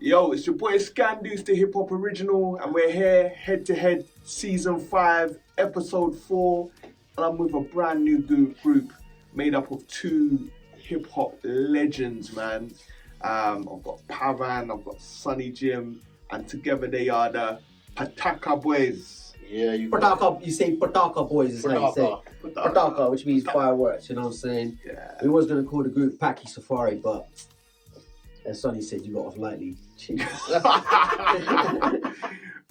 Yo, it's your boy SKANDOUZ, the Hip Hop Original, and we're here, Head to Head, Season 5, Episode 4, and I'm with a brand new group made up of two hip hop legends, man. I've got Pav4n, I've got SonnyJim, and together they are the Pataka Boys. Yeah, Pataka, you say Pataka Boys is how you say it. Pataka, which means fireworks, you know what I'm saying? Yeah. We was going to call the group Packy Safari, but as Sonny said, you got off lightly.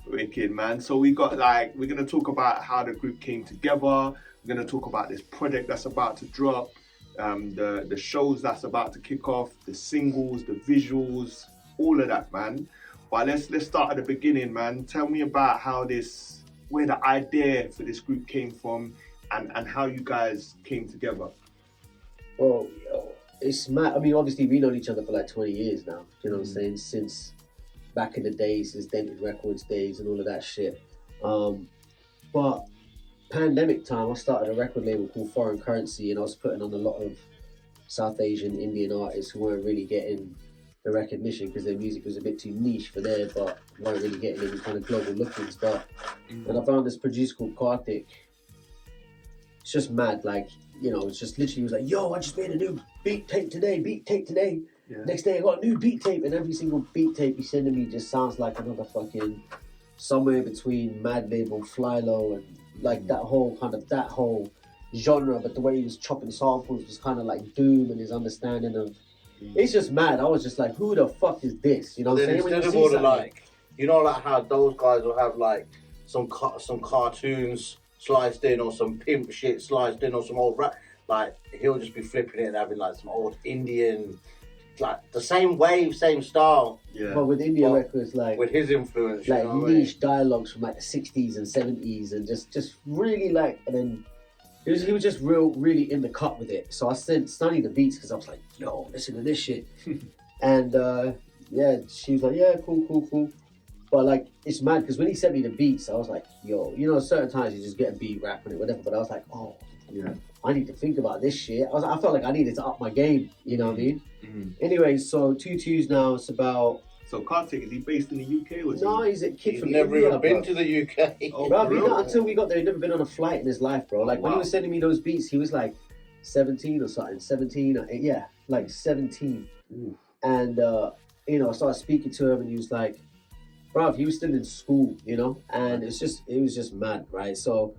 Wicked, man. So we're gonna talk about how the group came together. We're gonna talk about this project that's about to drop, the shows that's about to kick off, the singles, the visuals, all of that, man. But let's start at the beginning, man. Tell me about where the idea for this group came from, and how you guys came together. Well, it's mad. I mean, obviously, we've known each other for like 20 years now. You know what I'm saying? Since back in the days, since Dented Records days and all of that shit. But pandemic time, I started a record label called Foreign Currency, and I was putting on a lot of South Asian, Indian artists who weren't really getting the recognition because their music was a bit too niche for there, but weren't really getting any kind of global lookings. But when I found this producer called Kartik, it's just mad. Like, you know, it's just literally was like, yo, I just made a new beat tape today. Yeah. Next day I got a new beat tape, and every single beat tape he's sending me just sounds like another fucking somewhere between Mad Label, Fly Low, and like that whole genre. But the way he was chopping samples was kind of like Doom, and his understanding of it's just mad. I was just like, who the fuck is this? You know what I'm saying? Instead of all the like, you know, like how those guys will have like some cartoons sliced in, or some pimp shit sliced in, or some old rap. Like, he'll just be flipping it and having like some old Indian, like the same wave, same style. Yeah. But with Indian records, like with his influence, like you know niche dialogues from like the 60s and 70s, and just really like, and then he was just really in the cut with it. So I sent Sonny the beats because I was like, yo, listen to this shit. And yeah, she was like, yeah, cool. But like, it's mad because when he sent me the beats, I was like, yo, you know, certain times you just get a beat, rap on it, whatever. But I was like, oh, yeah, I need to think about this shit. I felt like I needed to up my game, you know what I mean? Anyway, so 2-2s now, it's about... So Kartik, is he based in the UK? Or no, he's a kid from never India, even been to the UK. Oh, bro, until we got there, he'd never been on a flight in his life, bro. Like, when he was sending me those beats, he was like 17 or something. 17, yeah, like 17. And, you know, I started speaking to him, and he was like, bro, he was still in school, you know? And it was just mad, right? So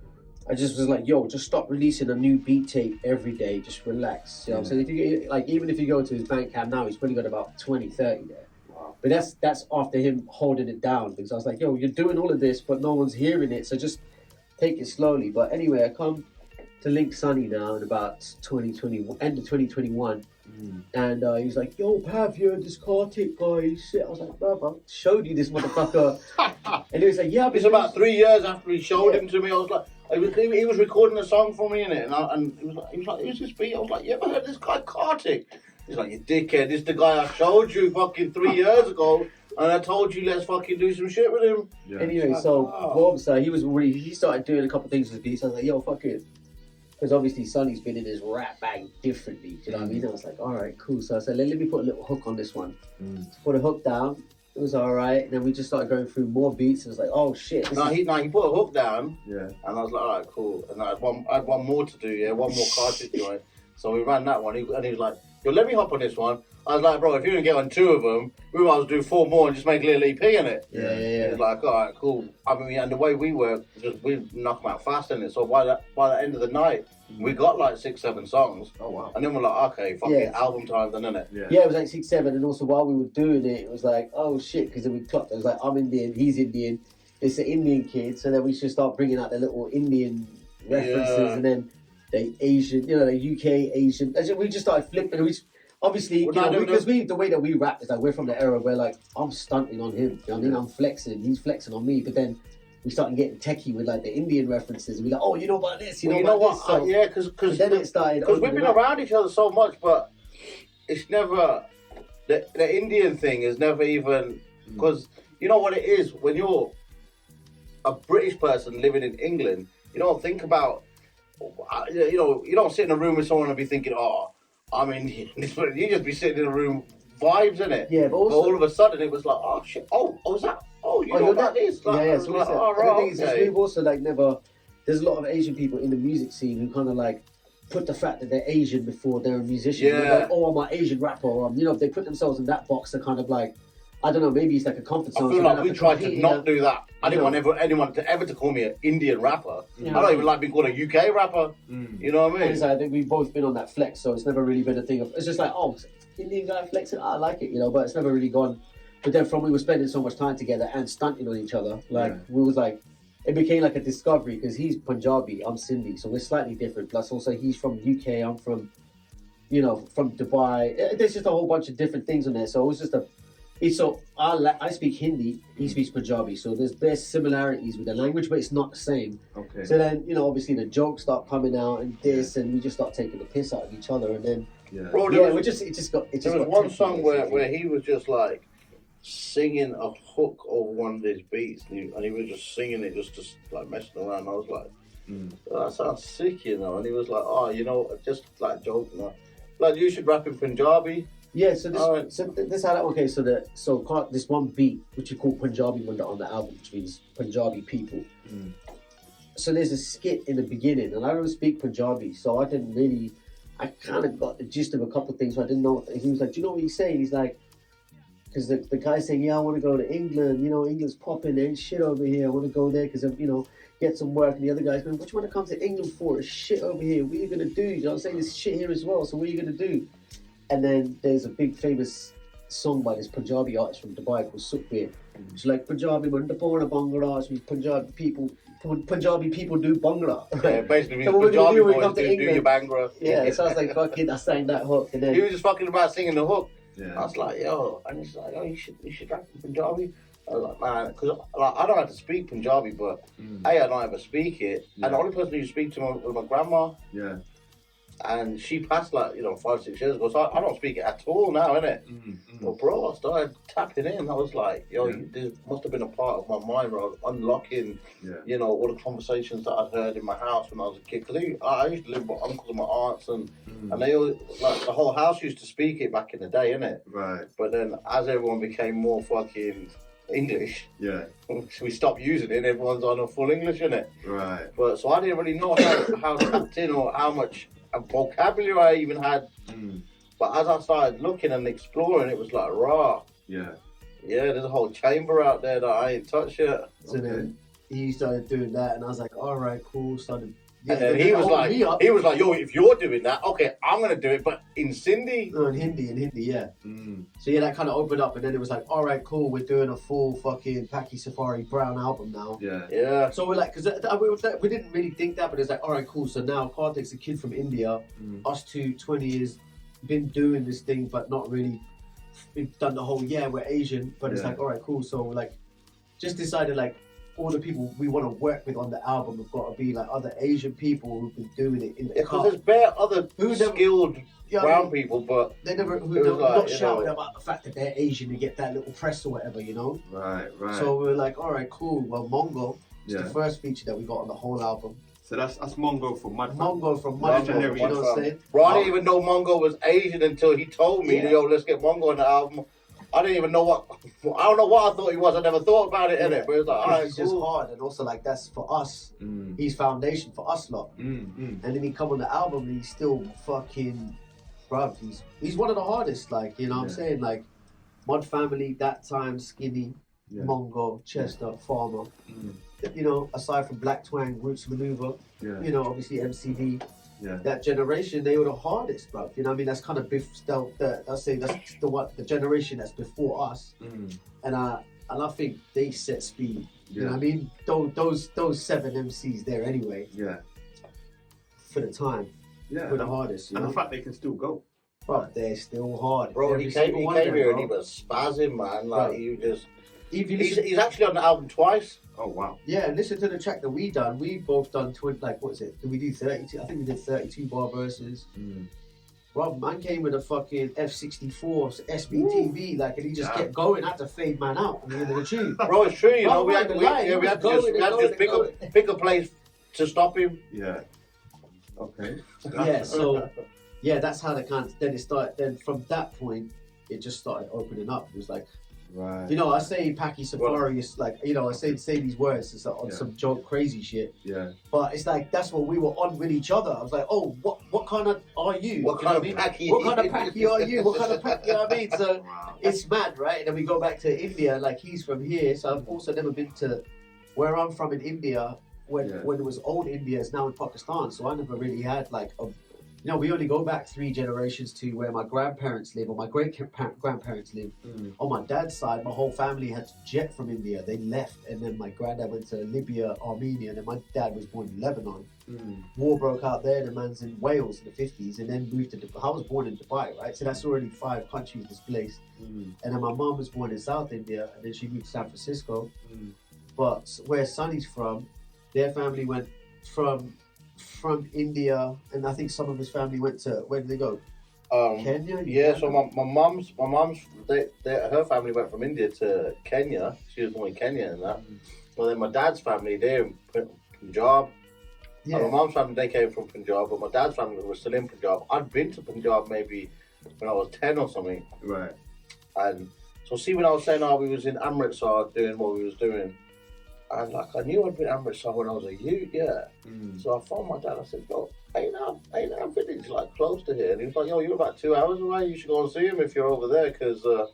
I just was like, yo, just stop releasing a new beat tape every day. Just relax. You know what I'm saying? If you, like, even if you go to his Bandcamp now, he's probably got about 20, 30 there. Wow. But that's after him holding it down, because I was like, yo, you're doing all of this, but no one's hearing it. So just take it slowly. But anyway, I come to link Sonny now in about 2021, end of 2021. And he was like, yo, Pav, you're this Kartik guy. Shit. I was like, bro, I showed you this motherfucker. And he was like, yeah. It's about 3 years after he showed him to me. I was like, he was recording a song for me in it, and he was like, who's this beat? I was like, you ever heard this guy Kartik? He's like, you dickhead, this is the guy I showed you fucking 3 years ago, and I told you let's fucking do some shit with him. Yeah. Anyway, so Bob, he started doing a couple things with beats. I was like, yo, fuck it. Because obviously Sonny's been in his rap bag differently, do you know what I mean? I was like, all right, cool. So I said, let me put a little hook on this one. So put a hook down. It was all right. And then we just started going through more beats. And it was like, oh shit. He put a hook down. Yeah. And I was like, all right, cool. And I had one more to do, yeah, one more Kartik joint. So we ran that one. And he was like, yo, let me hop on this one. I was like, bro, if you're going to get on 2 of them, we might as well do 4 more and just make a little EP in it. Yeah. He was like, all right, cool. I mean, and the way we work, we knock them out fast in it. So by the end of the night, we got like 6-7 songs. Oh, wow. And then we're like, okay, fucking album time then, innit? Yeah, it was like 6-7. And also while we were doing it, it was like, oh shit, because then we clocked. It was like, I'm Indian, he's Indian. It's an Indian kid. So then we should start bringing out the little Indian references, and then the Asian, you know, the UK Asian. And we just started flipping. And we obviously, because the way that we rap is like, we're from the era where like, I'm stunting on him. You know what I mean? I'm flexing, he's flexing on me. But then we started getting techie with like the Indian references. And we're like, oh, you know about this, you know about what? This. So, yeah, because then it started. Because we've been around each other so much, but it's never the Indian thing is never even, because you know what it is when you're a British person living in England. You don't think about, you don't sit in a room with someone and be thinking, oh, I mean, you just be sitting in a room vibes in it. Yeah, but also all of a sudden it was like, oh shit, is that? Oh, you know about this? Like, yeah. I was So like, and oh, the right, thing is, okay. we've also like never. There's a lot of Asian people in the music scene who kind of like put the fact that they're Asian before they're a musician. Yeah. They're like, oh, I'm an Asian rapper. Or, if they put themselves in that box, they're kind of like, I don't know, maybe it's like a comfort I zone. feel so like we tried to not do that. I didn't No. want anyone to call me an Indian rapper. Yeah. I don't even like being called a UK rapper. You know what I mean? And I think we've both been on that flex, so it's never really been a thing of. It's just like, oh, Indian guy flexing, I like it, but it's never really gone. But then from we were spending so much time together and stunting on each other, we was like, it became like a discovery because he's Punjabi, I'm Sindhi, so we're slightly different. Plus also he's from UK, I'm from, from Dubai. There's just a whole bunch of different things on there. So it was just I speak Hindi, he speaks Punjabi, so there's similarities with the language, but it's not the same. Okay. So then, obviously the jokes start coming out and this, and we just start taking the piss out of each other, and then Bro, there was one song where he was just like singing a hook over one of his beats, and he was just singing it just like messing around. I was like, that sounds sick, And he was like, just like joking, like you should rap in Punjabi. Yeah, so this how that okay. So this one beat which you call Punjabi Munda on the album, which means Punjabi people. So there's a skit in the beginning, and I don't speak Punjabi, so I kind of got the gist of a couple of things. So I didn't know. He was like, "Do you know what he's saying?" He's like, because the guy's saying, "Yeah, I want to go to England. England's popping. There ain't shit over here. I want to go there because get some work." And the other guy's going, "What you want to come to England for? It's shit over here. What are you gonna do? You know what I'm saying? There's shit here as well. So what are you gonna do?" And then there's a big famous song by this Punjabi artist from Dubai called Sukhbir. It's like Punjabi Munda Pona Bhangra, which means Punjabi people do Bhangra. Yeah, basically means So what Punjabi we do when we boys come to do England? your Bhangra. Yeah, so I was like, fuck it, I sang that hook. And then He was just fucking about singing the hook. Yeah. I was like, yo, and he's like, oh, you should rap in Punjabi. I was like, man, because I don't have to speak Punjabi, but I don't ever speak it. Yeah. And the only person who speaks to was my grandma. Yeah. And she passed 5-6 years ago, so I don't speak it at all now, innit? But bro, I started tapping in. I was like, yo, this must have been a part of my mind where I was unlocking, all the conversations that I'd heard in my house when I was a kid. Because I used to live with my uncles and my aunts, and they all, the whole house used to speak it back in the day, innit? Right. But then as everyone became more fucking English, we stopped using it. Everyone's on a full English, innit? Right. But so I didn't really know how tapped in or how much vocabulary I even had. But as I started looking and exploring, it was like raw. Yeah, there's a whole chamber out there that I ain't touched yet. So then he started doing that, and I was like, all right, cool. Started. And then he was like, yo, if you're doing that, okay, I'm gonna do it, but in Sindhi. No, in Hindi, yeah. So that kind of opened up, and then it was like, all right, cool, we're doing a full fucking Paki Safari Brown album now. Yeah. So we're like, because we didn't really think that, but it's like, all right, cool. So now Kartik's a kid from India, us two, 20 years, been doing this thing, but not really. We've done the whole we're Asian, but it's like, all right, cool. So we're like, just decided like, all the people we want to work with on the album have got to be like other Asian people who've been doing it in the because there's bare other skilled brown people, but they never not shouting about the fact that they're Asian and get that little press or whatever, Right. So we were like, all right, cool. Well, Mongo is the first feature that we got on the whole album. So that's Mongo from Mud. Mongo from Mud. You know what I'm saying? Bro, I didn't even know Mongo was Asian until he told me, yo, let's get Mongo on the album. I didn't even know I don't know what I thought he was. I never thought about it, innit? But it was like, all right, he's just hard, and also like that's for us. He's foundation for us lot. And then he come on the album, and he's still fucking, bruv. He's one of the hardest. Like what I'm saying, like Mud Family, that time, Skinny, Mongo, Chester, Farmer. Aside from Black Twang, Roots Maneuver. Obviously MCD. That generation, they were the hardest, bro. You know what I mean? That's kind of I'll say that's the generation that's before us. And I think they set speed. You know what I mean? Those 7 MCs there anyway. For the time. Were the hardest. And the fact they can still go. But they're still hard. Bro, he came here and he was spazzing, man. Like he's actually on the album twice. Oh wow! Yeah, and listen to the track that we done. We both done what is it? Did we do 32? I think we did 32 bar verses. Rob, man came with a fucking F64 SBTV, and he just kept going. I had to fade man out at the end of the tune. Bro, it's true. We had to just pick a place to stop him. Yeah. Okay. So that's how the then it started. Then from that point, it just started opening up. It was like, Right. you know, I say Paki Safari, it's like, you know, I say these words, it's like on some joke crazy shit. Yeah. But it's like, that's what we were on with each other. I was like, oh, what kind of are you? What kind of Paki? What kind of Paki are you? What kind of Paki, you know what I mean? So Wow. it's mad, right? And then we go back to India, like he's from here. So I've also never been to where I'm from in India, when it was old India, it's now in Pakistan. So I never really had like you know, we only go back 3 generations to where my grandparents live or my great-grandparents live. On my dad's side, my whole family had to jet from India. They left, and then my granddad went to Libya, Armenia, and then my dad was born in Lebanon. War broke out there, the man's in Wales in the 50s, and then moved to Dubai. I was born in Dubai, right? So that's already 5 countries displaced. And then my mom was born in South India, and then she moved to San Francisco. But where Sonny's from, their family went from India, and I think some of his family went to, where did they go? Kenya? Yeah, so my mum's, her family went from India to Kenya. She was born in Kenya and that. Well, then my dad's family, they're in Punjab. Yeah. And my mum's family, they came from Punjab, but my dad's family was still in Punjab. I'd been to Punjab maybe when I was 10 or something. Right. And so see, when I was saying, we was in Amritsar doing what we was doing, and like I knew I'd been in Amritsar when I was a youth, So I phoned my dad. I said, "Yo, ain't that village like close to here?" And he was like, "Yo, you're about 2 hours away. You should go and see him if you're over there." Because I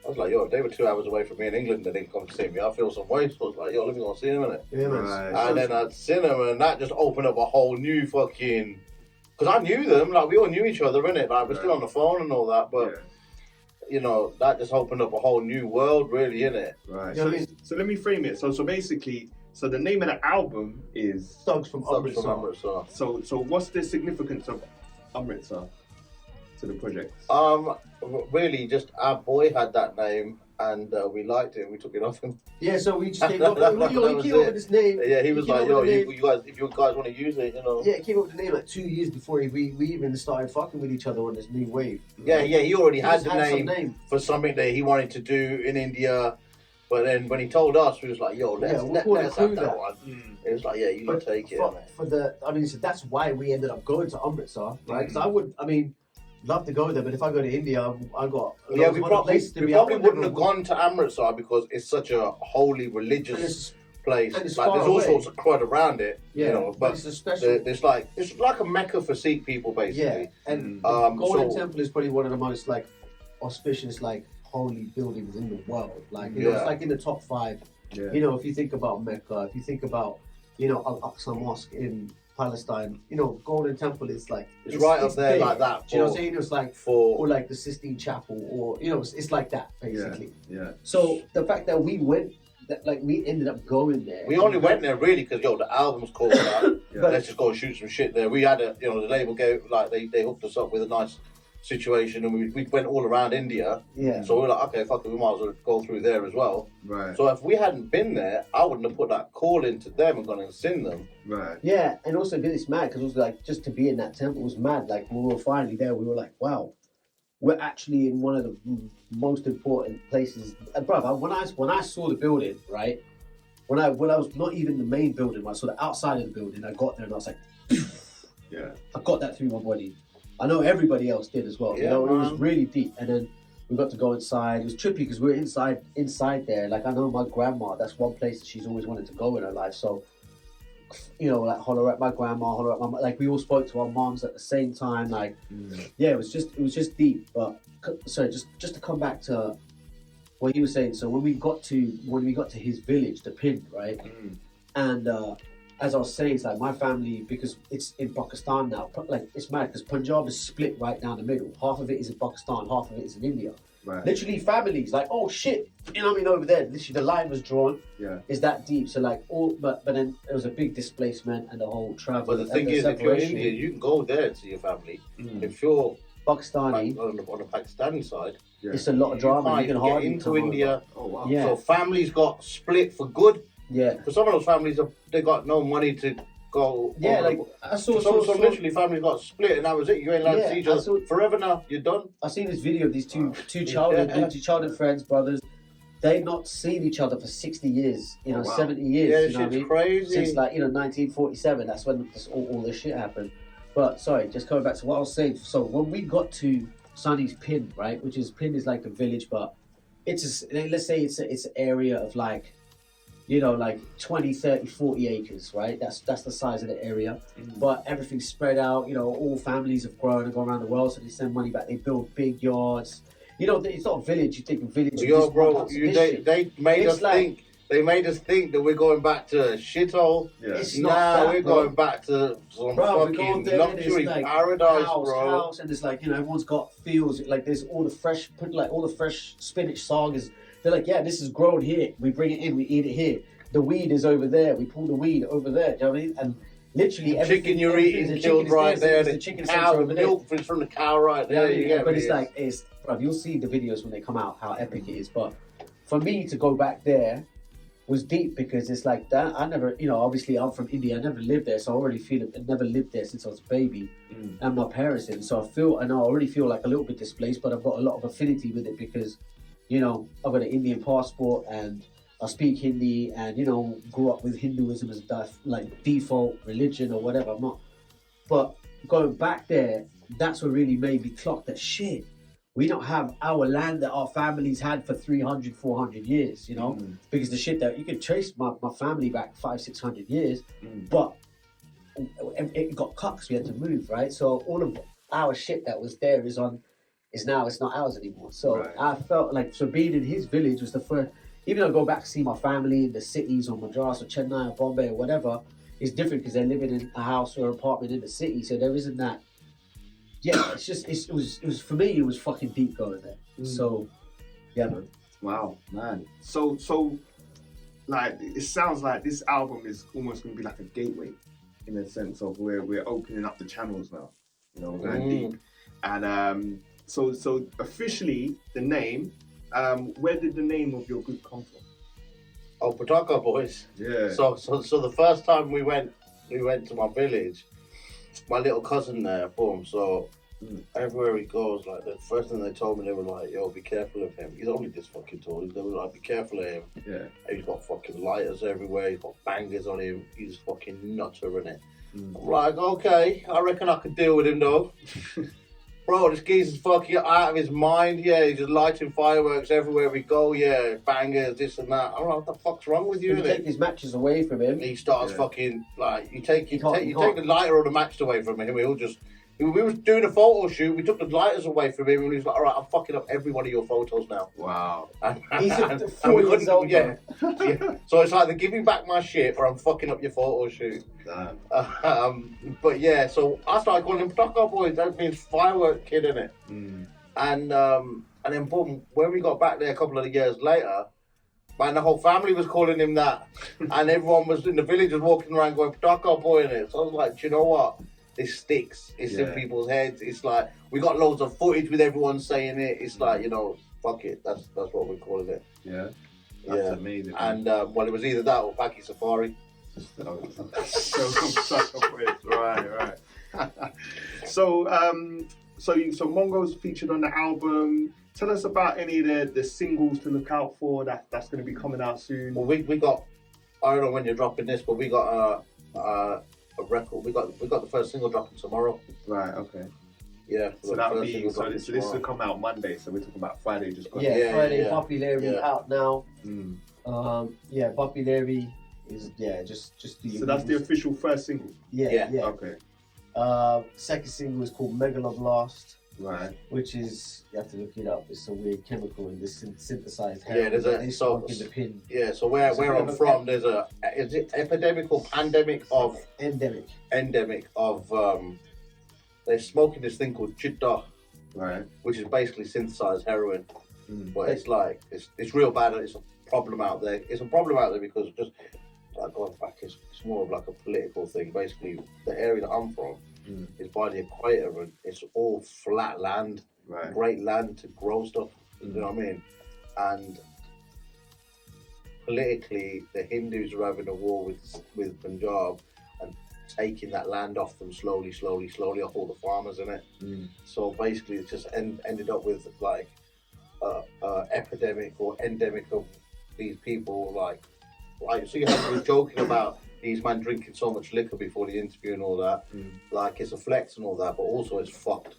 was like, "Yo, if they were 2 hours away from me in England, they didn't come to see me. I feel some way." So I was like, "Yo, let me go and see him." Right. And then I'd seen him, and that just opened up a whole new fucking. Because I knew them, like we all knew each other, innit? Like we're still on the phone and all that, but. You know, that just opened up a whole new world, really, innit? Right. You know what I mean? So let me frame it. So basically, so the name of the album is Thugs from Amritsar. So what's the significance of Amritsar to the project? Really, just our boy had that name, and we liked it, and we took it off him. Yeah, so we just came up with this name. Yeah, he was like, "Yo, you guys, if you guys want to use it, you know." Yeah, he came up with the name like 2 years before we even started fucking with each other on this new wave. Yeah, he already had the name for something that he wanted to do in India. But then when he told us, we was like, "Yo, let's have that one." It was like, "Yeah, you take it." So that's why we ended up going to Amritsar, right? Because love to go there, but if I go to India, I got we probably wouldn't have gone to Amritsar because it's such a holy religious place. And it's like there's all sorts of crud around it, yeah, you know. But it's a special. It's like a Mecca for Sikh people, basically. Yeah, and Golden Temple is probably one of the most like auspicious, like holy buildings in the world. Like you know, it's like in the top 5. Yeah. You know, if you think about Mecca, if you think about Al-Aqsa Mosque in Palestine, you know, Golden Temple is like it's right up there big. like that. Do you know what I'm saying? It's like or like the Sistine Chapel, or you know, it's like that basically. Yeah. So the fact that we ended up going there. We only went there really because the album's called that. Let's just go and shoot some shit there. We had the label gave they hooked us up with a nice situation, and we went all around India. Yeah. So we were like, okay, fuck it, we might as well go through there as well. Right. So if we hadn't been there, I wouldn't have put that call into them and gone and seen them. Right. Yeah, and also it's mad because it was like just to be in that temple was mad. Like when we were finally there, we were like, wow, we're actually in one of the most important places. And bruv, when I saw the building, right, when I was not even the main building, when I saw the outside of the building, I got there and I was like, yeah, I got that through my body. I know everybody else did as well. Yeah, you know, it was really deep. And then we got to go inside. It was trippy because we were inside there. Like I know my grandma, that's one place that she's always wanted to go in her life. So, you know, like holler at my grandma, holler at my mom. Like we all spoke to our moms at the same time. Like, yeah, it was just deep. But sorry, just to come back to what he was saying. So when we got to his village, the Pind, right, and as I was saying, it's like my family, because it's in Pakistan now, like it's mad because Punjab is split right down the middle. Half of it is in Pakistan, half of it is in India. Right. Literally families, like, oh shit, you know what I mean, over there, literally the line was drawn. Yeah. Is that deep. So like but then there was a big displacement and the whole travel. But the thing is, if you're Indian, you can go there to your family. If you're Pakistani, on the Pakistani side, it's a lot of drama. You can get hardly into India. Oh wow. Yeah. So families got split for good. Yeah. Because some of those families, they got no money to go. Yeah, like I saw some literally families got split, and that was it. You ain't allowed to see each other forever now. You're done. I seen this video of these two childhood friends, brothers. They've not seen each other for 60 years, 70 years. Yeah, you know what I mean? Crazy. Since 1947, that's when all this shit happened. But sorry, just coming back to what I was saying. So when we got to Sonny's Pin, right? Which is Pin is like a village, but let's say it's an area of like, you know, like 20, 30, 40 acres, right? That's the size of the area. But everything's spread out, you know, all families have grown and gone around the world, so they send money back, they build big yards. You know, it's not a village, you think a village. Yo, bro, they made us think. They made us think that we're going back to a shithole. Yeah. It's not that, we're bro. going back to some fucking luxury like paradise, house, and it's like, you know, everyone's got fields. Like there's all the fresh spinach sagas. They're like, yeah, this is grown here. We bring it in, we eat it here. The weed is over there. We pull the weed over there. Do you know what I mean? And literally, chicken you're eating killed right there. The cow, the milk from the cow right there. Yeah, but it's like, bro, you'll see the videos when they come out how epic it is. But for me to go back there was deep because it's like that. I never, you know, obviously I'm from India. I never lived there, so I already feel it. I never lived there since I was a baby, and my parents didn't. So I already feel like a little bit displaced, but I've got a lot of affinity with it because, you know, I've got an Indian passport and I speak Hindi, and, you know, grew up with Hinduism as like default religion or whatever. I'm not, but going back there, that's what really made me clock that shit. We don't have our land that our families had for 300, 400 years, you know, because the shit that you can trace my family back 500, 600 years, but it got cut because we had to move, right? So all of our shit that was there is now it's not ours anymore. So right. I felt like, so being in his village was the first, even though I go back to see my family in the cities or Madras or Chennai or Bombay or whatever, it's different because they're living in a house or apartment in the city. So there isn't that. Yeah, it's just, it was for me, it was fucking deep going there. So, yeah, man. Wow, man. So, like, it sounds like this album is almost going to be like a gateway in a sense of where we're opening up the channels now. You know, we're going deep. And so officially, the name, where did the name of your group come from? Oh, Pataka Boys. Yeah. So the first time we went to my village, my little cousin there, boom, so everywhere he goes, like, the first thing they told me, they were like, yo, be careful of him. He's only this fucking tall. They were like, be careful of him. Yeah. He's got fucking lighters everywhere. He's got bangers on him. He's fucking nutter in it. I'm like, okay, I reckon I could deal with him, though. Bro, this geezer's fucking out of his mind. Yeah, he's just lighting fireworks everywhere we go. Yeah, bangers, this and that. I don't know what the fuck's wrong with you. You take his matches away from him. He starts fucking, like, you take the lighter or the match away from him. We was doing a photo shoot. We took the lighters away from him, and he was like, "All right, I'm fucking up every one of your photos now." Wow. He's 4 years old. Yeah. So it's like they're giving back my shit, or I'm fucking up your photo shoot. Damn. But yeah, so I started calling him Pataka Boys. That means firework kid, innit? And then boom, when we got back there a couple of years later, man, the whole family was calling him that, and everyone was in the village was walking around going Pataka Boy in it. So I was like, do you know what? This sticks. It's in people's heads. It's like we got loads of footage with everyone saying it. It's like, you know, fuck it. That's what we're calling it. Yeah. That's amazing. And well, it was either that or Paki Safari. Right. So Mongo's featured on the album. Tell us about any of the singles to look out for that's going to be coming out soon. Well, we got, I don't know when you're dropping this, but we got a record. We got the first single dropping tomorrow. Right. Okay. Yeah. So that'll be this will come out Monday. So we're talking about Friday. Just Friday. Popularity out now. Popularity is just the. So that's the official first single. Yeah. Okay. Second single is called Megaloblast. Right. Which is, you have to look it up. It's a weird chemical in this synthesized heroin. Yeah, there's a in the pin. Yeah, so where I'm from, there's a is it epidemic or pandemic of endemic of they're smoking this thing called chitta, right? Which is basically synthesized heroin. But it's like it's real bad. It's a problem out there. It's a problem out there because just like going back, it's more of like a political thing. Basically, the area that I'm from is by the equator and it's all flat land, great land to grow stuff. You know what I mean? And politically, the Hindus are having a war with Punjab and taking that land off them slowly off all the farmers in it. So basically, it just ended up with like epidemic or endemic of these people like so you have to be joking about these men drinking so much liquor before the interview and all that, like it's a flex and all that, but also it's fucked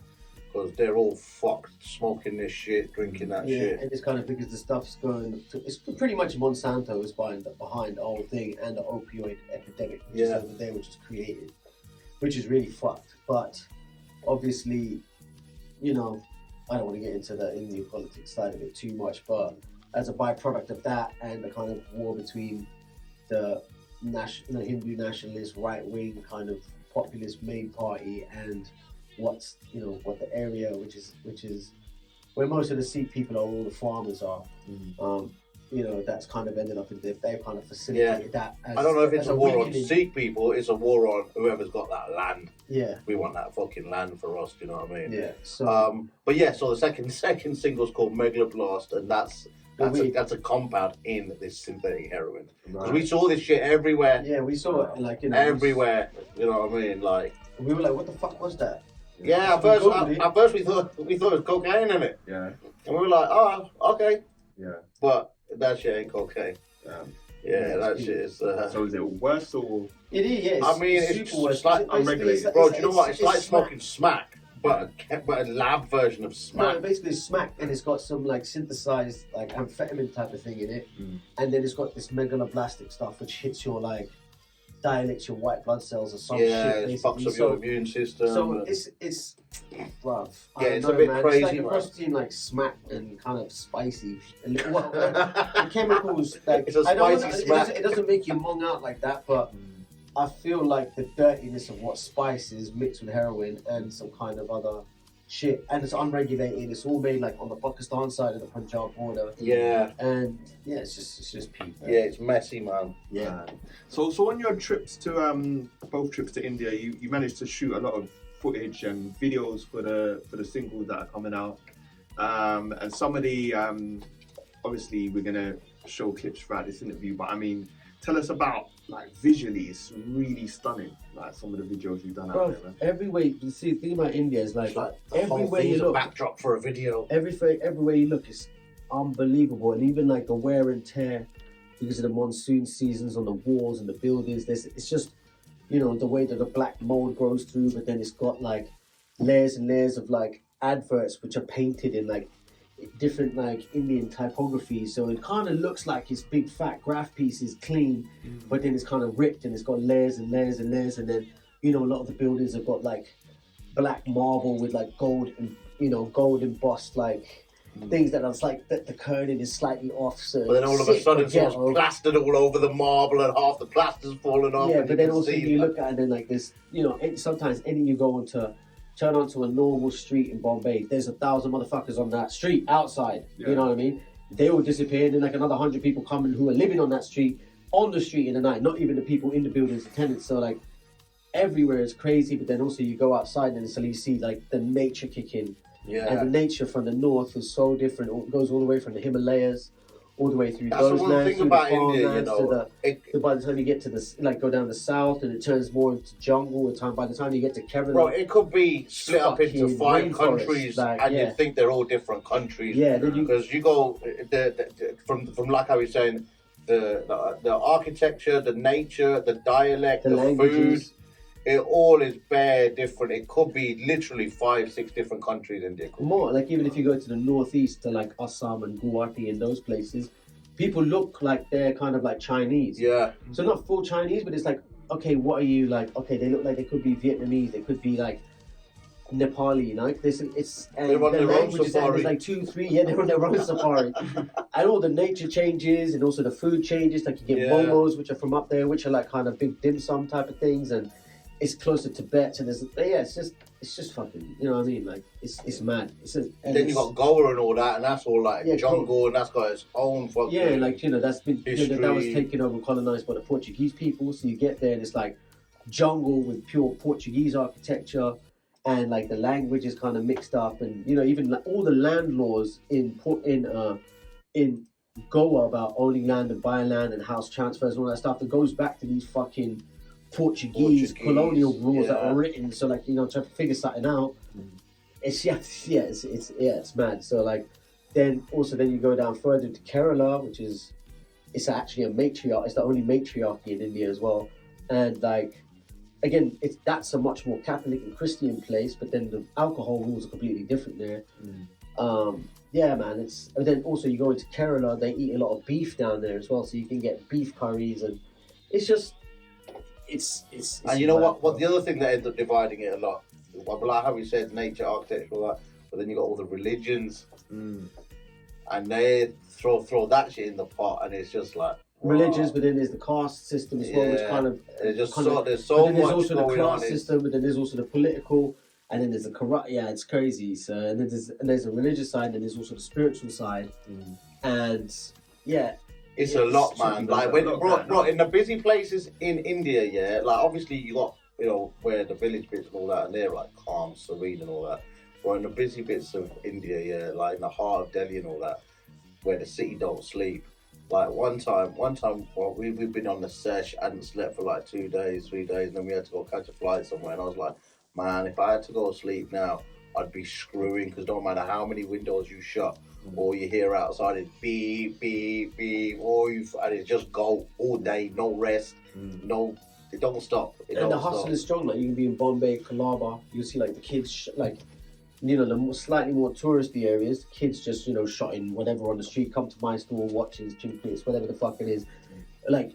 because they're all fucked, smoking this shit, drinking that shit. And it's kind of because the stuff's going to, it's pretty much Monsanto is behind the whole thing, and the opioid epidemic which is over there, which is created, which is really fucked. But obviously, you know, I don't want to get into the Indian politics side of it too much, but as a byproduct of that and the kind of war between the Hindu nationalist right-wing kind of populist main party and what the area which is where most of the Sikh people are, all the farmers are. You know, that's kind of ended up in they've kind of facilitated that. I don't know if it's a war on Sikh people, it's a war on whoever's got that land. Yeah. We want that fucking land for us, do you know what I mean? Yeah. So but yeah, so the second single's called Megaloblast, and that's a compound in this synthetic heroin. Because we saw this shit everywhere. Yeah, we saw it like, you know, everywhere. You know what I mean? Like, we were like, what the fuck was that? Yeah, at first we thought it was cocaine in it. Yeah. And we were like, oh, okay. Yeah. But that shit ain't cocaine. Yeah, that shit is. So is it worse or? It is. Yeah. I mean, it's like unregulated. Bro, do you know what? It's like smoking smack, but a lab version of smack. No, basically smack, and it's got some like synthesized like amphetamine type of thing in it, and then it's got this megaloblastic stuff which hits your like dilates your white blood cells or some shit. Yeah, it fucks up your immune system. So it's bruv. Yeah, it's a bit crazy. It's like a cross between like smack and kind of spicy. And the chemicals, like it's a spicy smack. It doesn't make you mung out like that, but I feel like the dirtiness of what spice is mixed with heroin and some kind of other shit, and it's unregulated. It's all made like on the Pakistan side of the Punjab border. Yeah, and yeah, it's just peak. Yeah, it's messy, man. Yeah. So on your trips to both trips to India, you managed to shoot a lot of footage and videos for the singles that are coming out, and some of the obviously we're gonna show clips throughout this interview, but I mean, tell us about like visually, it's really stunning. Like some of the videos you've done out there, man. Everywhere you see, the thing about India is like everywhere you look, a backdrop for a video. Everywhere you look is unbelievable, and even like the wear and tear because of the monsoon seasons on the walls and the buildings. It's just, you know, the way that the black mold grows through, but then it's got like layers and layers of like adverts which are painted in like different like Indian typography, so it kind of looks like it's big fat graph pieces clean, but then it's kind of ripped and it's got layers and layers and layers, and then, you know, a lot of the buildings have got like black marble with like gold and, you know, gold embossed like things that are like that the kerning is slightly off, so but then all of a sudden someone's plastered all over the marble and half the plaster's fallen off. Yeah, but then also you look at it and then like this, you know, sometimes any you go turn onto a normal street in Bombay, there's 1,000 motherfuckers on that street outside. You know what I mean? They all disappear, and then like another 100 people coming who are living on that street, on the street in the night, not even the people in the buildings, the tenants. So like everywhere is crazy, but then also you go outside and so you see like the nature kick in. Yeah. And the nature from the north is so different. It goes all the way from the Himalayas all the way through those lands, through the farmlands, to by the time you get to the, like, go down the south and it turns more into jungle. By the time you get to Kerala, bro, it could be split up into 5 countries, like, and you think they're all different countries. Yeah, because you go from like I was saying, the architecture, the nature, the dialect, the food. It all is bare different. It could be literally 5-6 different countries in India. More, like even if you go to the northeast to like Assam and Guwahati and those places, people look like they're kind of like Chinese. Yeah. So not full Chinese, but it's like, okay, what are you like? Okay, they look like they could be Vietnamese, they could be like Nepali, you know? They're on their own safari. There's like 2, 3, they're on their own safari. And all the nature changes and also the food changes. Like you get momos, which are from up there, which are like kind of big dim sum type of things, and it's close to Tibet, and it's just fucking, you know what I mean? Like it's mad. Then you got Goa and all that, and that's all like jungle, and that's got its own fucking like, you know, that's been that was taken over, colonized by the Portuguese people. So you get there and it's like jungle with pure Portuguese architecture, and like the language is kind of mixed up, and you know, even like all the land laws in Goa about owning land and buying land and house transfers and all that stuff, that goes back to these fucking Portuguese colonial rules that are written. So like, you know, trying to figure something out. It's mad. So like, then you go down further to Kerala, which is, it's actually a matriarch. It's the only matriarchy in India as well. And like, again, that's a much more Catholic and Christian place, but then the alcohol rules are completely different there. Yeah, man. And then also you go into Kerala, they eat a lot of beef down there as well, so you can get beef curries, and it's just it's and you know what the other thing that ends up dividing it a lot, like how we said nature, architecture, all that, but then you got all the religions, and they throw that shit in the pot, and it's just like religious, but then there's the caste system as well, which kind of there's so much there's also going the class on system, but then there's also the political, and then there's the corrupt. Yeah, it's crazy. So and then there's the religious side, and there's also the spiritual side, and yeah. It's a lot, man. Like when, bro, in the busy places in India, yeah. Like obviously you got, you know, where the village bits and all that, and they're like calm, serene, and all that. But in the busy bits of India, yeah, like in the heart of Delhi and all that, where the city don't sleep. Like one time, well, we've been on the sesh, hadn't slept for like 2 days, 3 days, and then we had to go catch a flight somewhere, and I was like, man, if I had to go to sleep now, I'd be screwing, because no matter how many windows you shut, or you hear outside it beep, beep, beep, and it just go all day, no rest, no, it don't stop. And the hustle is strong. Like you can be in Bombay, Colaba, you see like the kids, like, you know, the slightly more touristy areas, kids just, you know, shotting whatever on the street, come to my store, watches, trinkets, whatever the fuck it is. Like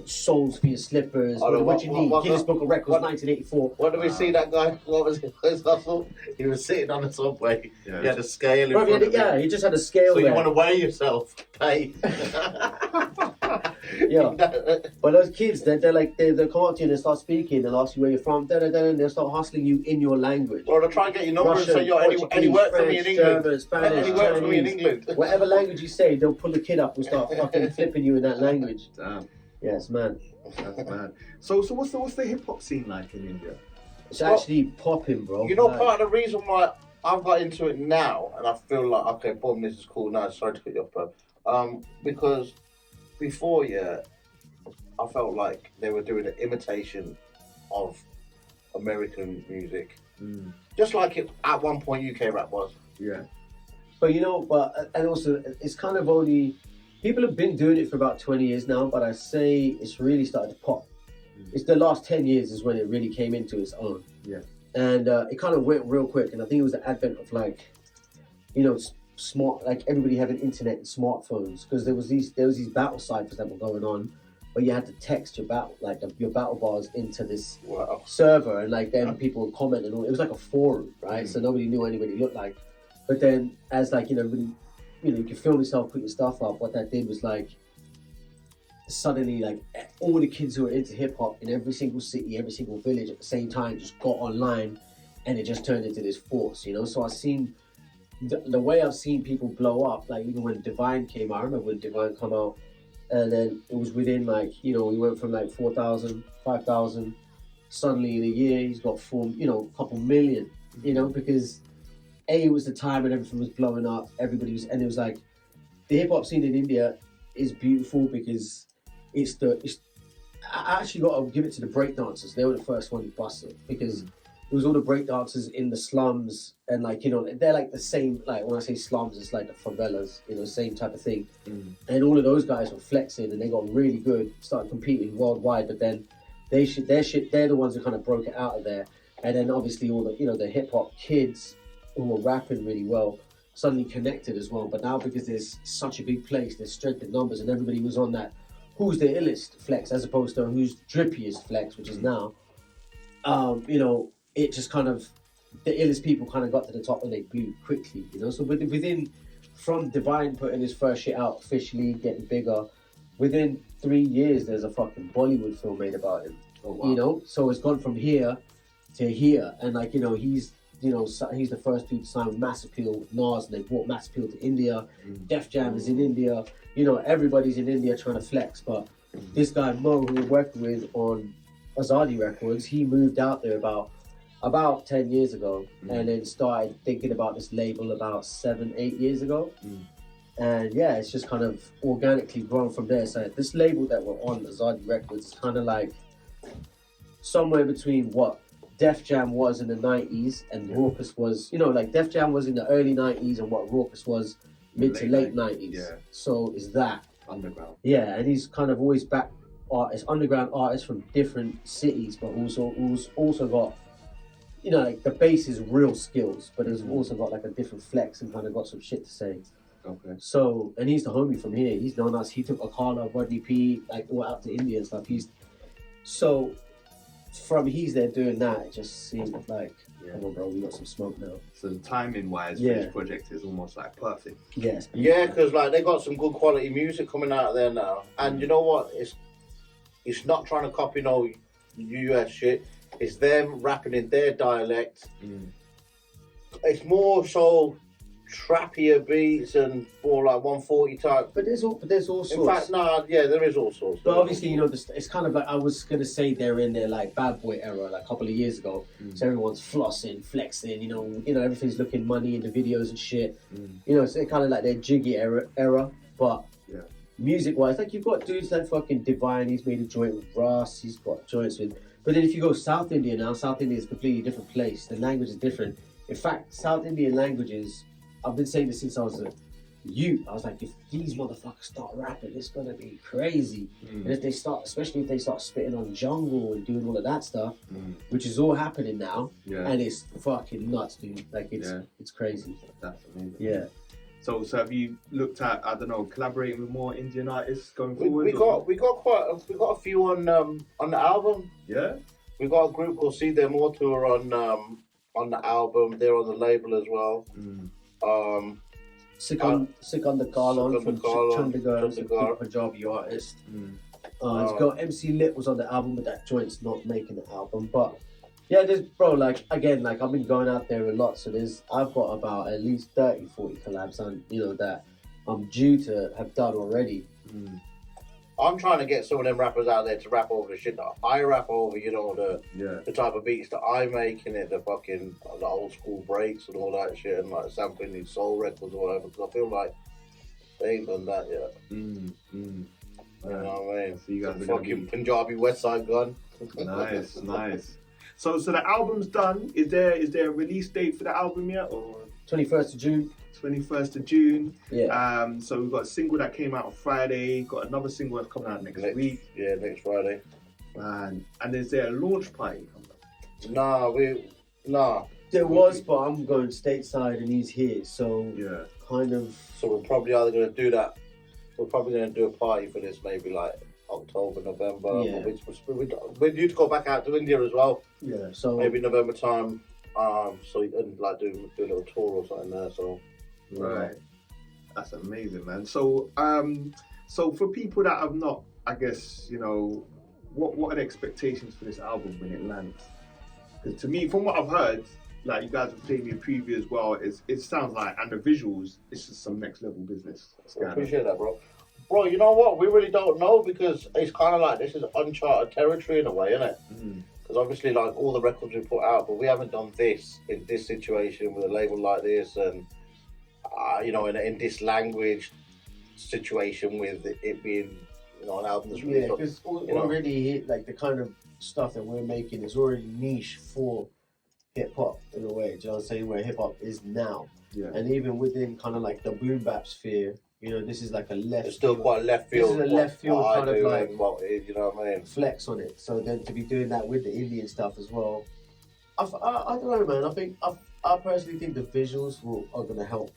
soles for your slippers, what you need. Guinness Book of Records, 1984. What did we see that guy? What was his hustle? He was sitting on the subway. Yeah. He had a scale in front of him. He just had a scale. So you want to weigh yourself? Pay. Yeah, but those kids, they're like they'll come up to you and they start speaking. They'll ask you where you're from. And they'll start hustling you in your language. Or they'll try and get your number and say, "Yo, any work for me in England? German, Spanish, any work for me in England?" Whatever language you say, they'll pull the kid up and start fucking flipping you in that language. Damn. Yes, man. That's mad. So what's the hip hop scene like in India? It's actually popping, bro. You know, part of the reason why I've got into it now, and I feel like, okay, boom, this is cool now. Sorry to cut you off, bro. Because before, yeah, I felt like they were doing an imitation of American music, just like it at one point UK rap was. Yeah. But you know, and also it's kind of only. People have been doing it for about 20 years now, but I say it's really started to pop. It's the last 10 years is when it really came into its own. Yeah. And it kind of went real quick. And I think it was the advent of like, you know, smart, like everybody having internet and smartphones. Because there was these battle ciphers that were going on, where you had to text your battle bars into this server, and like then people would comment and all. It was like a forum, right? So nobody knew what anybody looked like. But then as like, you know, really, you know, you can film yourself, put your stuff up. What that did was like, suddenly like all the kids who are into hip hop in every single city, every single village at the same time just got online, and it just turned into this force, you know. So I've seen the way I've seen people blow up, like even when Divine came out. I remember when Divine come out, and then it was within like, you know, we went from like 4,000, 5,000. Suddenly in a year he's got a couple million, you know, because it was the time when everything was blowing up. Everybody was, and it was like the hip hop scene in India is beautiful because I actually got to give it to the breakdancers. They were the first one who busted, because it was all the breakdancers in the slums, and like, you know, they're like the same, like when I say slums, it's like the favelas, you know, same type of thing. And all of those guys were flexing, and they got really good, started competing worldwide. But then they're the ones who kind of broke it out of there. And then obviously all the, you know, the hip hop kids who were rapping really well suddenly connected as well. But now, because there's such a big place, there's strength in numbers, and everybody was on that who's the illest flex as opposed to who's drippiest flex, which is now, you know, it just kind of, the illest people kind of got to the top and they blew quickly, you know. So from Divine putting his first shit out officially, getting bigger, within 3 years there's a fucking Bollywood film made about him. Oh, wow. You know, so it's gone from here to here, and like, you know, he's the first dude to sign with Mass Appeal with Nas, and they brought Mass Appeal to India. Def Jam is in India. You know, everybody's in India trying to flex. But this guy Mo, who we're working with on Azadi Records, he moved out there about 10 years ago, and then started thinking about this label about 7-8 years ago. And yeah, it's just kind of organically grown from there. So this label that we're on, Azadi Records, is kind of like somewhere between what Def Jam was in the 90s and Raucous was, you know, like Def Jam was in the early 90s and what Raucous was mid to late 90s. Yeah. So is that underground. Yeah, and he's kind of always back artists, underground artists from different cities, but also got, you know, like the bass is real skills, but it's also got like a different flex and kind of got some shit to say. Okay. So, and he's the homie from here. He's known us. He took Akala, Rodney P, like all out to India and stuff. He's there doing that. It just seemed like, come on, bro, we got some smoke now. So timing wise, for this project is almost like perfect. Yes. Yeah, because like they got some good quality music coming out of there now, and you know what? It's not trying to copy no US shit. It's them rapping in their dialect. It's more so trappier beats and more like 140 type. But there's all sorts. In fact, there is all sorts. But obviously, you know, it's kind of like, I was gonna say they're in their like bad boy era, like a couple of years ago. So everyone's flossing, flexing, you know, everything's looking money in the videos and shit. You know, so they're kind of like their jiggy era. But music wise, like you've got dudes like fucking Divine. He's made a joint with Ross. He's got joints with. But then if you go South India now, South India is a completely different place. The language is different. In fact, South Indian languages, I've been saying this since I was a youth. I was like, if these motherfuckers start rapping, it's gonna be crazy. And if they start, especially if they start spitting on jungle and doing all of that stuff, which is all happening now, and it's fucking nuts, dude. Like it's crazy. That's amazing. Yeah. So have you looked at, I don't know, collaborating with more Indian artists going forward? We got a few on the album. Yeah. We got a group called See Them More Tour on the album. They're on the label as well. Sikandar Karlan from Chandigarh, a big Punjabi artist. It's got MC Lit was on the album, but that joint's not making the album. But yeah, there's, bro, like, again, like, I've been going out there a lot, so I've got about at least 30, 40 collabs on, you know, that I'm due to have done already. I'm trying to get some of them rappers out there to rap over the shit that I rap over, you know, the type of beats that I make in it, the old school breaks and all that shit, and like sampling these soul records or whatever, because I feel like they ain't done that yet. You know what I mean? So you guys are fucking Punjabi West Side Gun. Nice. So the album's done. Is there a release date for the album yet, or 21st of June? 21st of June. Yeah. So we've got a single that came out on Friday. Got another single that's coming out next week. Yeah, next Friday. And is there a launch party coming up? Nah. There was, but I'm going stateside and he's here, so kind of. So we're probably either going to do that. We're probably going to do a party for this, maybe like October, November. Yeah. We're due to go back out to India as well. Yeah. So maybe November time. So you can like do a little tour or something there. So. Right. That's amazing, man. So so for people that have not, I guess, you know, what are the expectations for this album when it lands? Because to me, from what I've heard, like you guys have played me a preview as well, it sounds like, and the visuals, it's just some next level business. I appreciate that, bro. Bro, you know what? We really don't know, because it's kind of like this is uncharted territory in a way, isn't it? Because obviously, like all the records we put out, but we haven't done this in this situation with a label like this, and you know, in this language situation with it being, you know, an album that's really because already like the kind of stuff that we're making is already niche for hip hop in a way. Do you know what I'm saying? Where hip hop is now, and even within kind of like the boom bap sphere, you know, this is like a left. It's still quite left field. This is a left field kind of like you know what I mean? Flex on it. So then to be doing that with the Indian stuff as well, I don't know, man. I personally think the visuals are gonna help.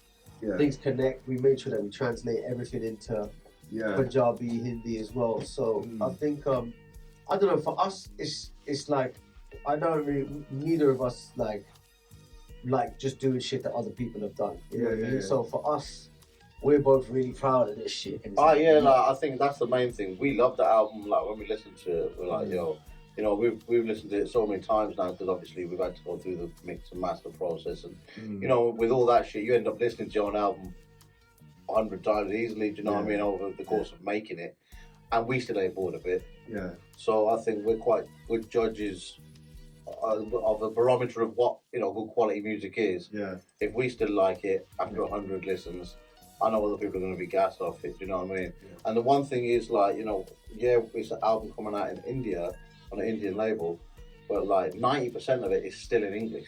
Things connect. We made sure that we translate everything into Punjabi, Hindi as well. So I think I don't know, for us it's like I don't really, neither of us like just doing shit that other people have done. You know what I mean? So for us, we're both really proud of this shit. Like, I think that's the main thing. We love the album. Like when we listen to it, we're like, yo. You know, we've listened to it so many times now, because obviously we've had to go through the mix and master process, and you know, with all that shit, you end up listening to your own album 100 times easily. Do you know what I mean? Over the course of making it, and we still ain't bored of it. So I think we're quite good judges of a barometer of what, you know, good quality music is. If we still like it after 100 listens, I know other people are going to be gassed off it. Do you know what I mean? And the one thing is, like, you know, it's an album coming out in India on an Indian label, but like 90% of it is still in English.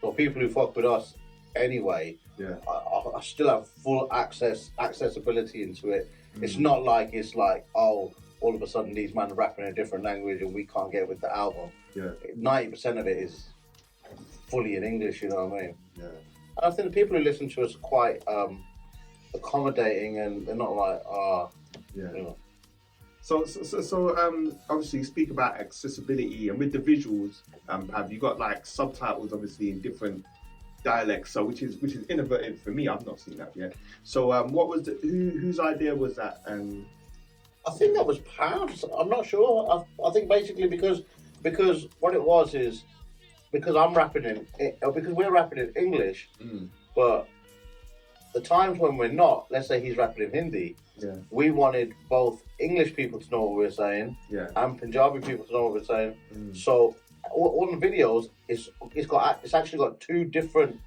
So people who fuck with us anyway, I still have full accessibility into it. It's not like it's like, oh, all of a sudden these men are rapping in a different language and we can't get with the album. Yeah. 90% of it is fully in English, you know what I mean? Yeah. And I think the people who listen to us are quite accommodating, and they're not like, yeah. You know. So obviously you speak about accessibility, and with the visuals, have you got like subtitles obviously in different dialects, so which is innovative for me. I've not seen that yet. So what was whose idea was that? I think that was Pav's. I'm not sure. I think basically because what it was is because I'm rapping because we're rapping in English, but the times when we're not, let's say he's rapping in Hindi, we wanted both English people to know what we're saying, and Punjabi people to know what we're saying. So on the videos, it's actually got two different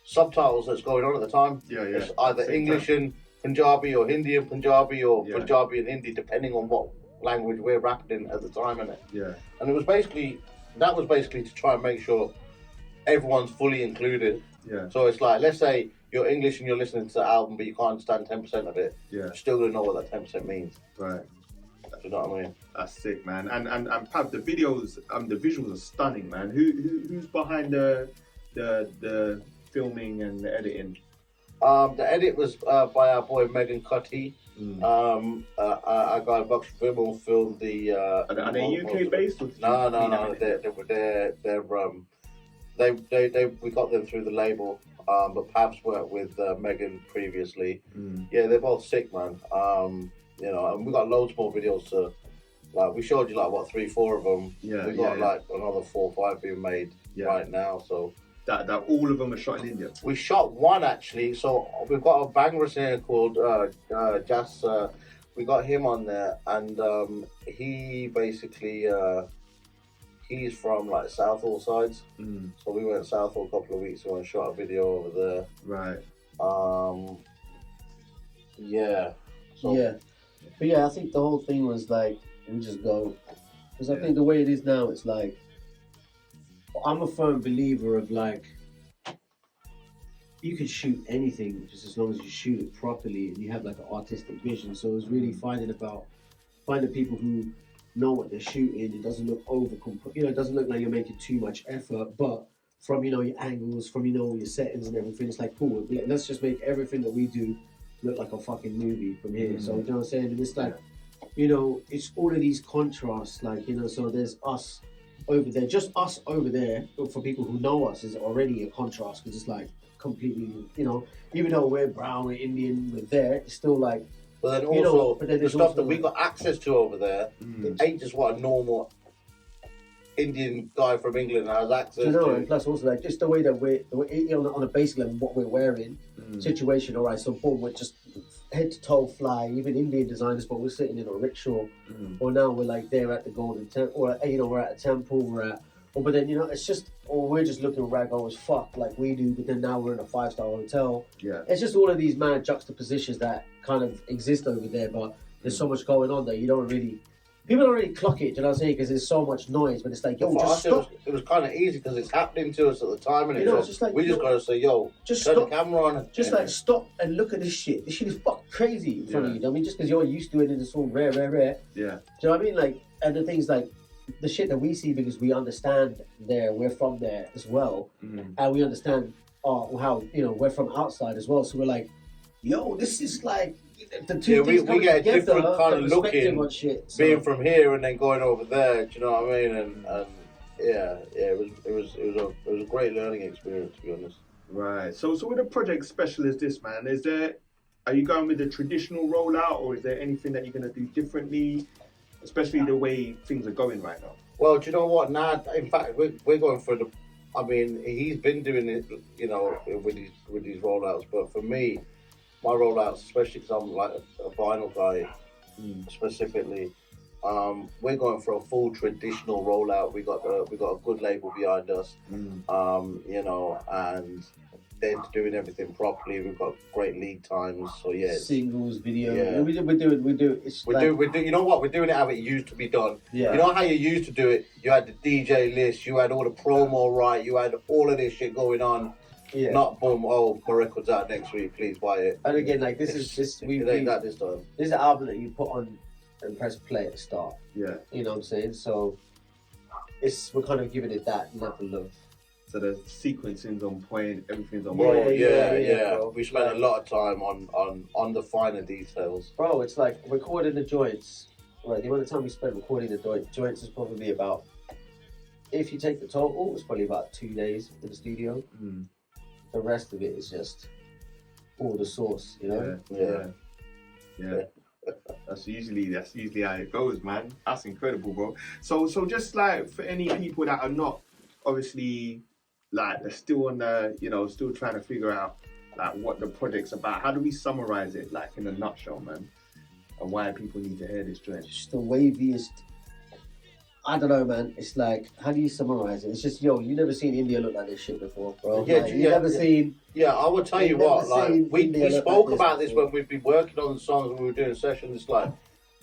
subtitles that's going on at the time. It's either English and Punjabi, or Hindi and Punjabi, or Punjabi and Hindi, depending on what language we're rapping in at the time, innit? And it was basically to try and make sure everyone's fully included. So it's like, let's say you're English and you're listening to the album, but you can't understand 10% of it. You're still gonna know what that 10% means. Right. Do you know what I mean? That's sick, man. And Pav, the videos, the visuals are stunning, man. Who's behind the filming and the editing? The edit was by our boy Megan Cutty. Our guy Bucks Vibble filmed the. Are they UK based? No. We got them through the label. But Pav's worked with Megan previously. Yeah, they're both sick, man. You know, and we got loads more videos to. Like, we showed you like what 3-4 of them. We got like another 4 or 5 being made right now. So. That all of them are shot in India? We shot one actually, so we've got a banger singer called Jas. We got him on there, and he basically he's from like Southall sides. So we went Southall a couple of weeks ago and shot a video over there. Right. Yeah. So, yeah. But yeah, I think the whole thing was like, we just go, because I think the way it is now, it's like, I'm a firm believer of like, you can shoot anything just as long as you shoot it properly and you have like an artistic vision. So it's really finding people who know what they're shooting. It doesn't look it doesn't look like you're making too much effort, but from, your angles, from, your settings and everything, it's like, cool, let's just make everything that we do look like a fucking movie from here. So, you know what I'm saying? And it's like, it's all of these contrasts, like, so there's us over there, just us over there, for people who know us, is already a contrast, because it's like completely, even though we're brown, we're Indian, we're there, it's still like, but then also, the stuff that we got access to over there, it ain't just what a normal Indian guy from England has access to. And plus also like just the way that we're on a basic level, what we're wearing, situation, all right, so boom, we're just head to toe fly, even Indian designers, but we're sitting in a rickshaw, or now we're like there at the Golden Temple, or we're at a temple, but then it's just, or we're just looking raggo as fuck like we do, but then now we're in a 5-star hotel. It's just all of these mad juxtapositions that kind of exist over there, but there's so much going on that people don't really clock it, do you know what I'm saying? Because there's so much noise, but it's like, yo, just stop. It was kind of easy because it's happening to us at the time, and it's just like, we just gotta say, yo, just turn stop. The camera on. Just like stop and look at this shit. This shit is fuck crazy in front of you. I mean, just because you're used to it and it's all rare. Yeah. Do you know what I mean? Like, and the things like the shit that we see, because we understand we're from there as well, and we understand how we're from outside as well. So we're like, yo, this is like. The two things we get a different kind of looking on shit, being from here and then going over there. Do you know what I mean? And it was a great learning experience, to be honest. Right. So with a project special as this, man, are you going with the traditional rollout, or is there anything that you're going to do differently, especially the way things are going right now? Well, do you know what? Now, in fact, we're going for the. I mean, he's been doing it, with these rollouts, but for me. My rollouts, especially because I'm like a vinyl guy, specifically, we're going for a full traditional rollout. We got a good label behind us, and they're doing everything properly. We've got great lead times, so singles, video. Yeah. We do. You know what? We're doing it how it used to be done. Yeah. You know how you used to do it? You had the DJ list, you had all the promo right, you had all of this shit going on. Yeah. Not boom. Oh, my record's out next week. Please buy it. And again, like this is an album that you put on and press play at the start. Yeah. You know what I'm saying? So we're kind of giving it that level of. So the sequencing's on point, everything's on Bro, point. yeah. bro. We spent a lot of time on the finer details. Bro, it's like recording the joints. Right, the amount of time we spent recording the joints is probably about, if you take the total, it's probably about 2 days in the studio. Mm. The rest of it is just all the sauce, you know? Yeah. That's usually how it goes, man. That's incredible, bro. So just like for any people that are not obviously like they're still on the, you know, still trying to figure out like what the project's about. How do we summarize it like in a nutshell, man? And why people need to hear this joint? Just the waviest. I don't know, man. It's like, how do you summarize it? It's just, yo, you never seen India look like this shit before, bro. Yeah, like, you never seen. Yeah, I will tell you You've what. never Like seen we India look spoke like about this this before. when we've been working on the songs and we were doing sessions. It's like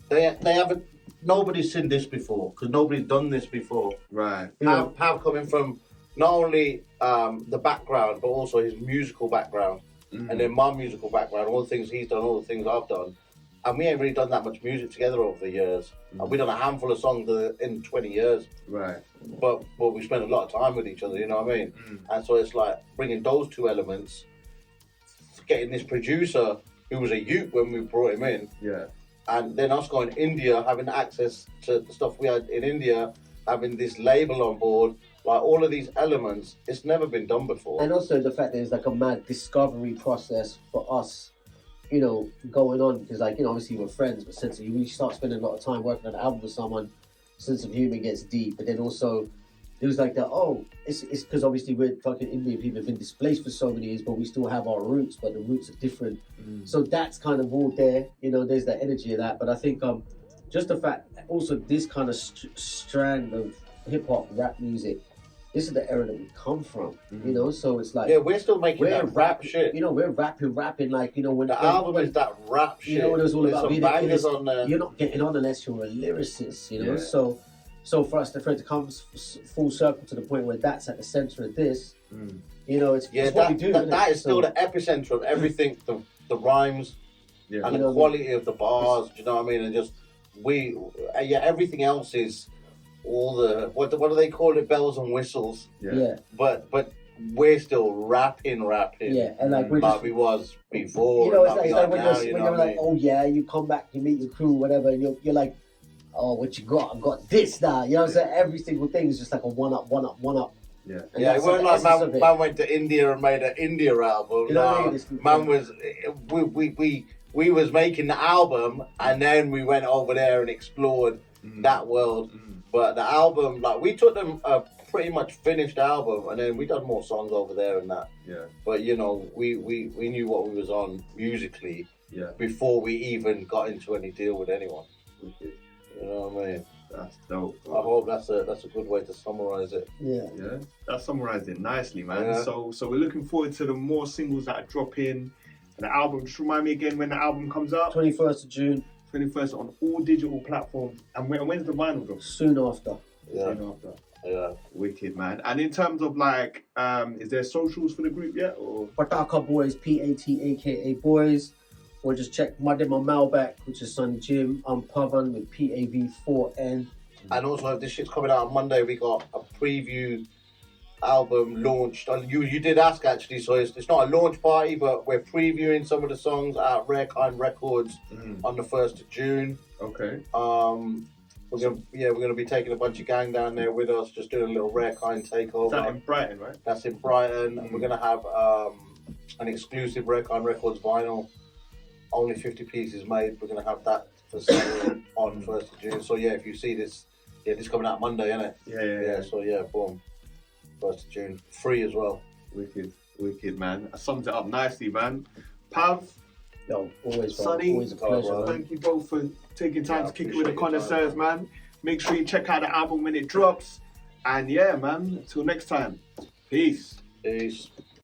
they haven't. Nobody's seen this before because nobody's done this before. Right. Pav coming from not only the background but also his musical background, and then my musical background, all the things he's done, all the things I've done. And we ain't really done that much music together over the years. And we've done a handful of songs in 20 years. Right. But we spent a lot of time with each other, you know what I mean? And so it's like bringing those two elements, getting this producer who was a youth when we brought him in, Yeah. and then us going to India, having access to the stuff we had in India, having this label on board, like all of these elements, it's never been done before. And also the fact that it's like a mad discovery process for us, you know, going on. Because, like, you know, obviously we're friends, but since you really start spending a lot of time working on an album with someone, sense of humor gets deep. But then also, it was like that, oh, it's because obviously we're fucking Indian people, have been displaced for so many years, but we still have our roots, but the roots are different. So that's kind of all there, you know, there's the energy of that. But I think just the fact, also this kind of strand of hip-hop, rap music, this is the era that we come from, you know, so it's like... Yeah, we're still making that rap shit. You know, we're rapping like, you know, when... The album is that rap shit. You know, when it was all There's about some being bangers on there. You're not getting on unless you're a lyricist, you know, Yeah. So for us to come full circle to the point where that's at the center of this, you know, it's what we do. That is still the epicenter of everything, the rhymes and the quality of the bars, do you know what I mean? And just, everything else is all the, what do they call it, bells and whistles. Yeah. But we're still rapping. Yeah, and like we're we was before. You know, it's and like when now, you're like, oh yeah, you come back, you meet your crew, whatever, and you're like, oh, what you got? I've got this now. You know what I'm saying? Every single thing is just like a one up. Yeah. And yeah, it that's weren't the like essence of man went to India and made an India album. You know what I No, mean? man was we was making the album and then we went over there and explored that world. But the album, like we took them a pretty much finished album and then we done more songs over there and that. Yeah. But you know, we knew what we was on musically before we even got into any deal with anyone. Okay. You know what I mean? That's dope. I hope that's a good way to summarize it. Yeah. Yeah, that summarized it nicely, man. Yeah. So we're looking forward to the more singles that are dropping. And the album, just remind me again when the album comes out. 21st of June. 21st on all digital platforms. And when's the vinyl drop? Soon after. Yeah. Soon after. Yeah. Wicked, man. And in terms of like, is there socials for the group yet? Or Pataka Boys, Pataka Boys. Or just check my Malbec, which is SonnyJim. I'm Pav4n with Pav4n. And also, if this shit's coming out on Monday, we got a preview album launched. You did ask actually, so it's not a launch party, but we're previewing some of the songs at Rare Kind Records on the 1st of June. Okay. We're gonna be taking a bunch of gang down there with us, just doing a little Rare Kind takeover. Is that in Brighton, right? That's in Brighton. We're gonna have an exclusive Rare Kind Records vinyl. Only 50 pieces made. We're gonna have that for sale on 1st of June. So yeah, if you see this, this coming out Monday, isn't it? Yeah. So yeah, boom. 1st of June, free as well. Wicked, man. That sums it up nicely, man. Pav, Yo, always, bro. Sonny, Always a pleasure, man. thank you both for taking time to kick it with the appreciate your Connoisseurs, man. Make sure you check out the album when it drops. And yeah, man, until next time. Peace. Peace.